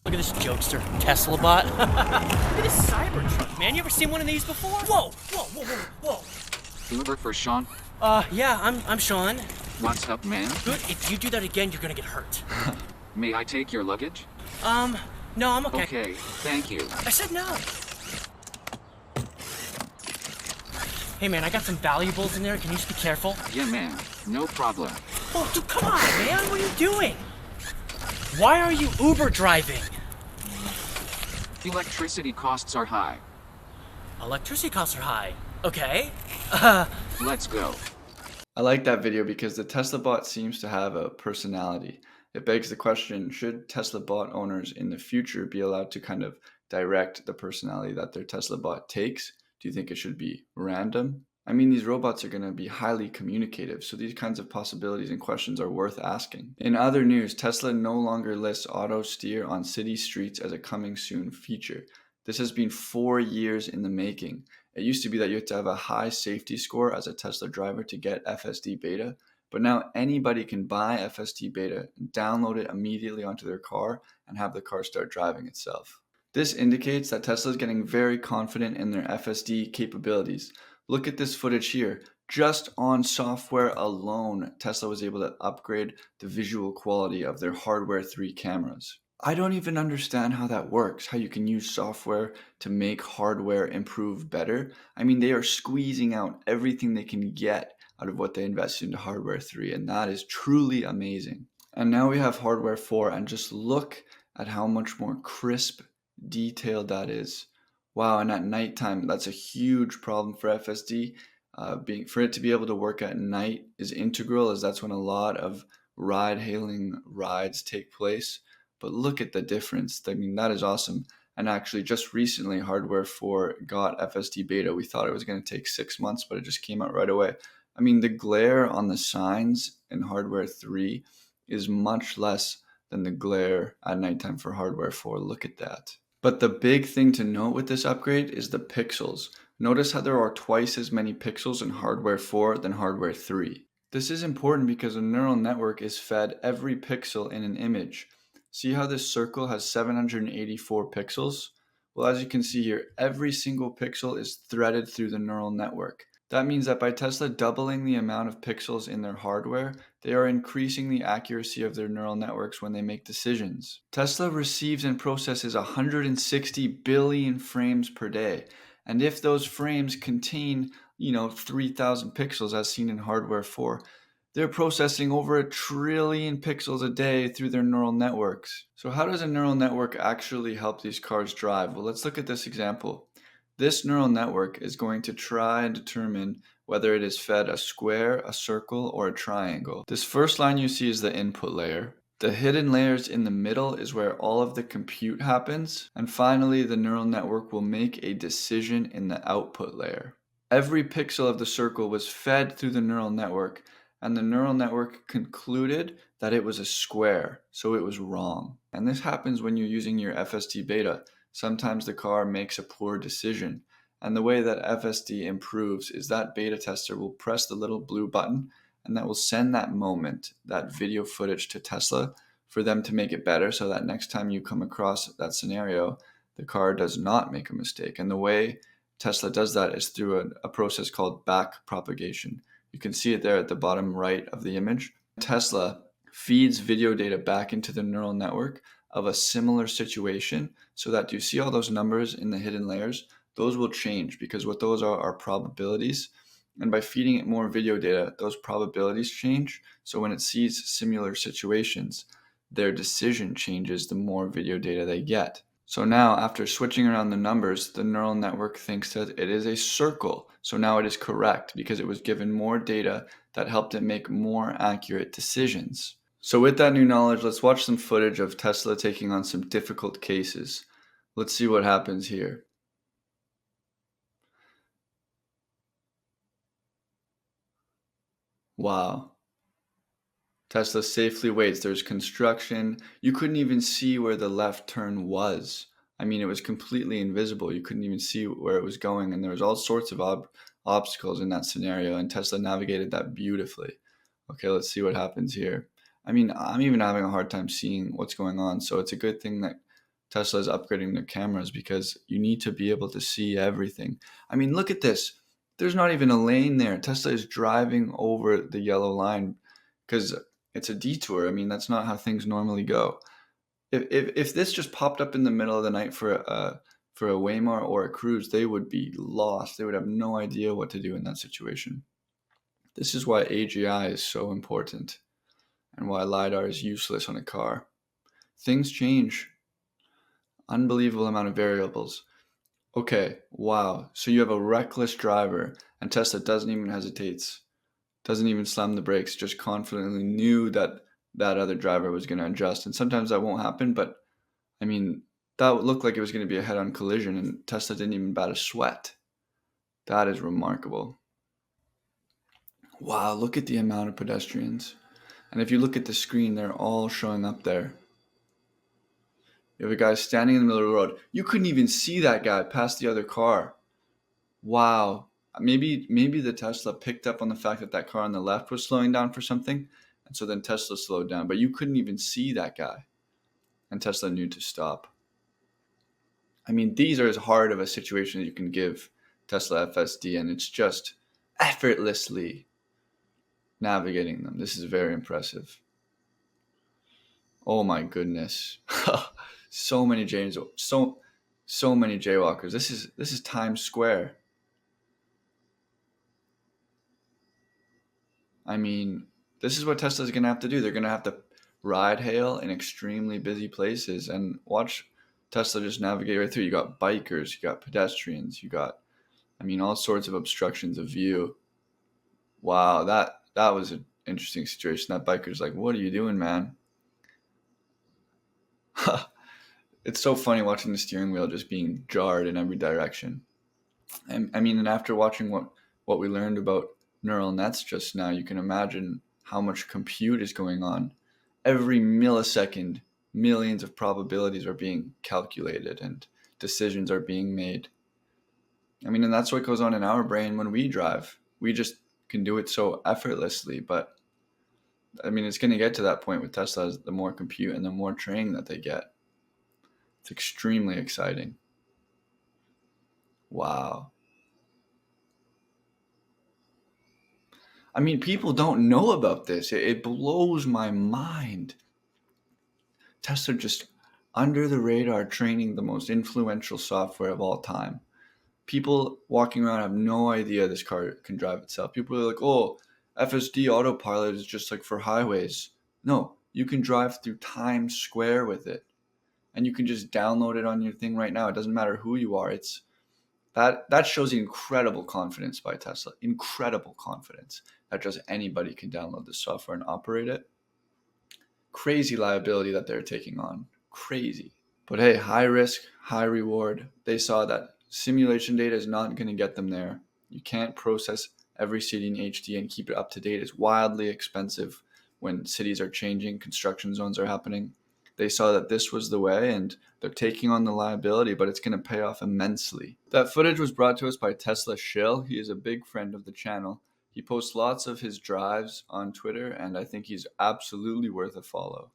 Look at this jokester, Tesla bot. Look at this Cybertruck, man. You ever seen one of these before? Whoa, whoa, whoa, whoa, whoa. Uber for Sean. Yeah, I'm Sean. What's up, man? Good. If you do that again, you're gonna get hurt. May I take your luggage? No, I'm okay. Okay, thank you. I said no. Hey, man, I got some valuables in there. Can you just be careful? Yeah, man. No problem. Oh, dude, come on, man. What are you doing? Why are you Uber driving? Electricity costs are high. Electricity costs are high. Okay. Let's go. I like that video because the Tesla bot seems to have a personality. It begs the question, should Tesla bot owners in the future be allowed to kind of direct the personality that their Tesla bot takes? Do you think it should be random? I mean, these robots are going to be highly communicative, so these kinds of possibilities and questions are worth asking. In other news, Tesla no longer lists auto steer on city streets as a coming soon feature. This has been 4 years in the making. It used to be that you had to have a high safety score as a Tesla driver to get FSD beta, but now anybody can buy FSD beta, download it immediately onto their car, and have the car start driving itself. This indicates that Tesla is getting very confident in their FSD capabilities. Look at this footage here. Just on software alone, Tesla was able to upgrade the visual quality of their Hardware 3 cameras. I don't even understand how that works, how you can use software to make hardware improve better. I mean, they are squeezing out everything they can get out of what they invested into Hardware 3, and that is truly amazing. And now we have Hardware 4, and just look at how much more crisp, detailed that is. Wow, and at nighttime, that's a huge problem for FSD. For it to be able to work at night is integral, as that's when a lot of ride-hailing rides take place. But look at the difference. I mean, that is awesome. And actually, just recently, Hardware 4 got FSD beta. We thought it was going to take 6 months, but it just came out right away. I mean, the glare on the signs in Hardware 3 is much less than the glare at nighttime for Hardware 4. Look at that. But the big thing to note with this upgrade is the pixels. Notice how there are twice as many pixels in Hardware 4 than Hardware 3. This is important because a neural network is fed every pixel in an image. See how this circle has 784 pixels? Well, as you can see here, every single pixel is threaded through the neural network. That means that by Tesla doubling the amount of pixels in their hardware, they are increasing the accuracy of their neural networks when they make decisions. Tesla receives and processes 160 billion frames per day. And if those frames contain, 3,000 pixels as seen in Hardware 4, they're processing over 1 trillion pixels a day through their neural networks. So how does a neural network actually help these cars drive? Well, let's look at this example. This neural network is going to try and determine whether it is fed a square, a circle, or a triangle. This first line you see is the input layer. The hidden layers in the middle is where all of the compute happens. And finally, the neural network will make a decision in the output layer. Every pixel of the circle was fed through the neural network, and the neural network concluded that it was a square, so it was wrong. And this happens when you're using your FSD beta. Sometimes the car makes a poor decision. And the way that FSD improves is that beta tester will press the little blue button, and that will send that moment, that video footage to Tesla for them to make it better, so that next time you come across that scenario, the car does not make a mistake. And the way Tesla does that is through a process called back propagation. You can see it there at the bottom right of the image. Tesla feeds video data back into the neural network of a similar situation, so that you see all those numbers in the hidden layers, those will change because what those are probabilities. And by feeding it more video data, those probabilities change. So when it sees similar situations, their decision changes the more video data they get. So now, after switching around the numbers, the neural network thinks that it is a circle. So now it is correct because it was given more data that helped it make more accurate decisions. So with that new knowledge, let's watch some footage of Tesla taking on some difficult cases. Let's see what happens here. Wow. Tesla safely waits. There's construction. You couldn't even see where the left turn was. I mean, it was completely invisible. You couldn't even see where it was going. And there was all sorts of obstacles in that scenario. And Tesla navigated that beautifully. Okay, let's see what happens here. I mean, I'm even having a hard time seeing what's going on. So it's a good thing that Tesla is upgrading their cameras because you need to be able to see everything. I mean, look at this. There's not even a lane there. Tesla is driving over the yellow line because it's a detour. I mean, that's not how things normally go. If this just popped up in the middle of the night for a Waymar or a Cruise, they would be lost. They would have no idea what to do in that situation. This is why AGI is so important and why LiDAR is useless on a car. Things change. Unbelievable amount of variables. Okay, wow. So you have a reckless driver and Tesla doesn't even hesitate, doesn't even slam the brakes, just confidently knew that that other driver was going to adjust. And sometimes that won't happen, but I mean, that looked like it was going to be a head-on collision and Tesla didn't even bat a sweat. That is remarkable. Wow, look at the amount of pedestrians. And if you look at the screen, they're all showing up there. You have a guy standing in the middle of the road. You couldn't even see that guy past the other car. Wow. Maybe the Tesla picked up on the fact that that car on the left was slowing down for something, and so then Tesla slowed down. But you couldn't even see that guy, and Tesla knew to stop. I mean, these are as hard of a situation as you can give Tesla FSD, and it's just effortlessly navigating them. This is very impressive. Oh my goodness. So many so many jaywalkers. This is Times Square. I mean, this is what Tesla's going to have to do. They're going to have to ride hail in extremely busy places and watch Tesla just navigate right through. You got bikers, you got pedestrians, you got, I mean, all sorts of obstructions of view. Wow, that was an interesting situation. That biker's like, "What are you doing, man?" It's so funny watching the steering wheel just being jarred in every direction. And I mean, and after watching what we learned about neural nets just now, you can imagine how much compute is going on. Every millisecond, millions of probabilities are being calculated and decisions are being made. I mean, and that's what goes on in our brain when we drive. We just can do it so effortlessly. But I mean, it's going to get to that point with Tesla, the more compute and the more training that they get. It's extremely exciting. Wow. I mean, people don't know about this. It blows my mind. Tesla just under the radar training the most influential software of all time. People walking around have no idea this car can drive itself. People are like, "Oh, FSD autopilot is just like for highways." No, you can drive through Times Square with it. And you can just download it on your thing right now. It doesn't matter who you are. It's that shows incredible confidence by Tesla. Incredible confidence that just anybody can download this software and operate it. Crazy liability that they're taking on. Crazy. But hey, high risk, high reward. They saw that simulation data is not going to get them there. You can't process every city in HD and keep it up to date. It's wildly expensive when cities are changing, construction zones are happening. They saw that this was the way and they're taking on the liability, but it's going to pay off immensely. That footage was brought to us by Tesla Shill. He is a big friend of the channel. He posts lots of his drives on Twitter, and I think he's absolutely worth a follow.